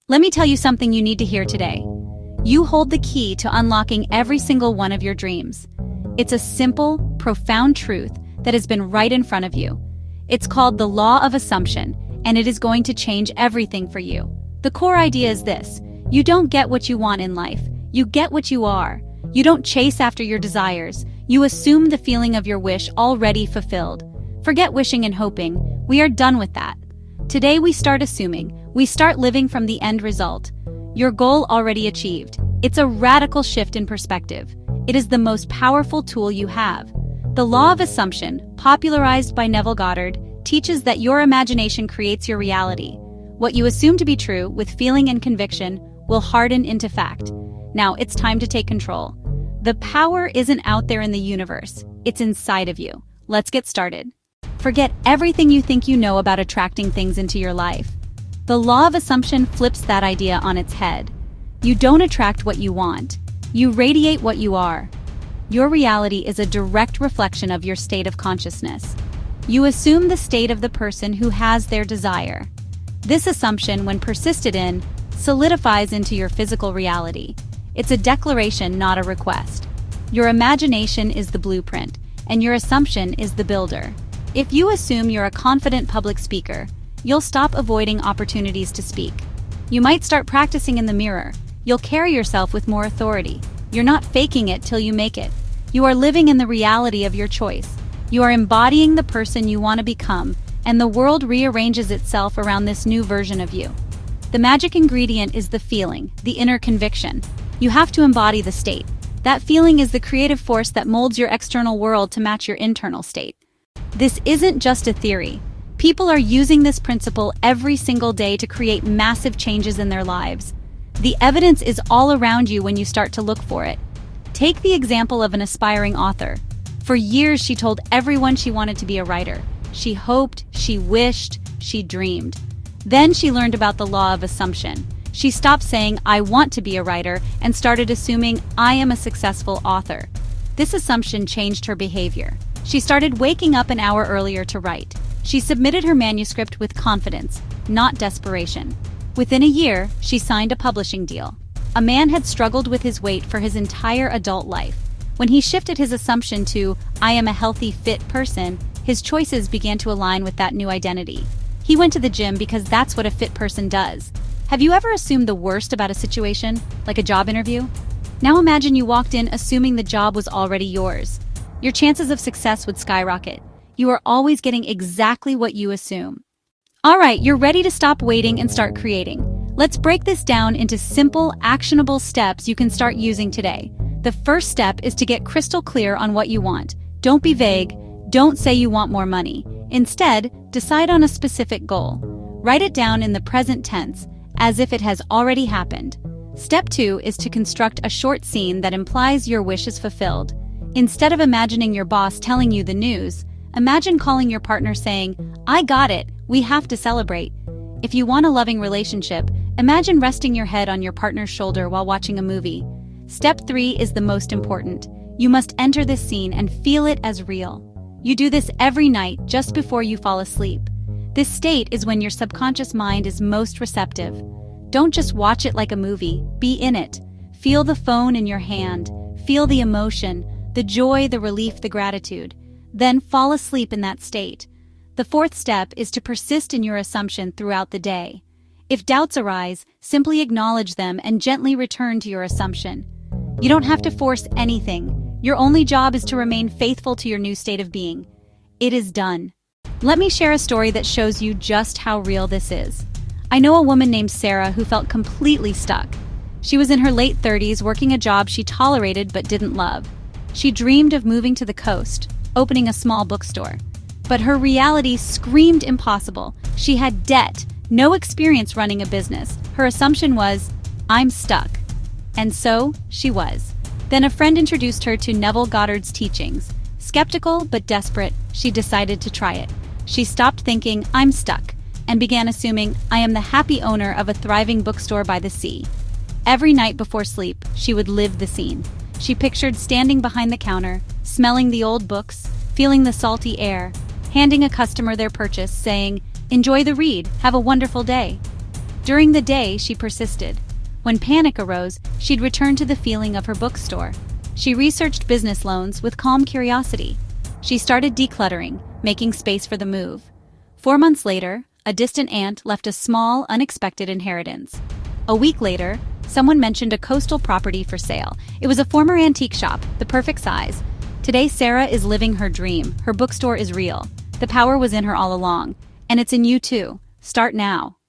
Let me tell you something you need to hear today. You hold the key to unlocking every single one of your dreams. It's a simple, profound truth that has been right in front of you. It's called the law of assumption, and it is going to change everything for you. The core idea is this: you don't get what you want in life, you get what you are. You don't chase after your desires, you assume the feeling of your wish already fulfilled. Forget wishing and hoping, we are done with that. Today we start assuming, we start living from the end result. Your goal already achieved. It's a radical shift in perspective. It is the most powerful tool you have. The law of assumption, popularized by Neville Goddard, teaches that your imagination creates your reality. What you assume to be true with feeling and conviction will harden into fact. Now it's time to take control. The power isn't out there in the universe, it's inside of you. Let's get started. Forget everything you think you know about attracting things into your life. The law of assumption flips that idea on its head. You don't attract what you want, you radiate what you are. Your reality is a direct reflection of your state of consciousness. You assume the state of the person who has their desire. This assumption, when persisted in, solidifies into your physical reality. It's a declaration, not a request. Your imagination is the blueprint, and your assumption is the builder. If you assume you're a confident public speaker, you'll stop avoiding opportunities to speak. You might start practicing in the mirror. You'll carry yourself with more authority. You're not faking it till you make it. You are living in the reality of your choice. You are embodying the person you want to become, and the world rearranges itself around this new version of you. The magic ingredient is the feeling, the inner conviction. You have to embody the state. That feeling is the creative force that molds your external world to match your internal state. This isn't just a theory. People are using this principle every single day to create massive changes in their lives. The evidence is all around you when you start to look for it. Take the example of an aspiring author. For years, she told everyone she wanted to be a writer. She hoped, she wished, she dreamed. Then she learned about the law of assumption. She stopped saying, "I want to be a writer," and started assuming, "I am a successful author." This assumption changed her behavior. She started waking up an hour earlier to write. She submitted her manuscript with confidence, not desperation. Within a year, she signed a publishing deal. A man had struggled with his weight for his entire adult life. When he shifted his assumption to, "I am a healthy, fit person," his choices began to align with that new identity. He went to the gym because that's what a fit person does. Have you ever assumed the worst about a situation, like a job interview? Now imagine you walked in assuming the job was already yours. Your chances of success would skyrocket. You are always getting exactly what you assume. All right, you're ready to stop waiting and start creating. Let's break this down into simple, actionable steps you can start using today. The first step is to get crystal clear on what you want. Don't be vague. Don't say you want more money. Instead, decide on a specific goal. Write it down in the present tense, as if it has already happened. Step 2 is to construct a short scene that implies your wish is fulfilled. Instead of imagining your boss telling you the news, imagine calling your partner saying, "I got it, we have to celebrate." If you want a loving relationship, imagine resting your head on your partner's shoulder while watching a movie. Step 3 is the most important. You must enter this scene and feel it as real. You do this every night just before you fall asleep. This state is when your subconscious mind is most receptive. Don't just watch it like a movie, be in it. Feel the phone in your hand, feel the emotion, the joy, the relief, the gratitude. Then fall asleep in that state. The fourth step is to persist in your assumption throughout the day. If doubts arise, simply acknowledge them and gently return to your assumption. You don't have to force anything. Your only job is to remain faithful to your new state of being. It is done. Let me share a story that shows you just how real this is. I know a woman named Sarah who felt completely stuck. She was in her late 30s working a job she tolerated but didn't love. She dreamed of moving to the coast, opening a small bookstore. But her reality screamed impossible. She had debt, no experience running a business. Her assumption was, "I'm stuck." And so, she was. Then a friend introduced her to Neville Goddard's teachings. Skeptical but desperate, she decided to try it. She stopped thinking, "I'm stuck," and began assuming, "I am the happy owner of a thriving bookstore by the sea." Every night before sleep, she would live the scene. She pictured standing behind the counter, smelling the old books, feeling the salty air, handing a customer their purchase, saying, "Enjoy the read, have a wonderful day." During the day, she persisted. When panic arose, she'd return to the feeling of her bookstore. She researched business loans with calm curiosity. She started decluttering, making space for the move. 4 months later, a distant aunt left a small, unexpected inheritance. A week later, someone mentioned a coastal property for sale. It was a former antique shop, the perfect size. Today, Sarah is living her dream. Her bookstore is real. The power was in her all along. And it's in you too. Start now.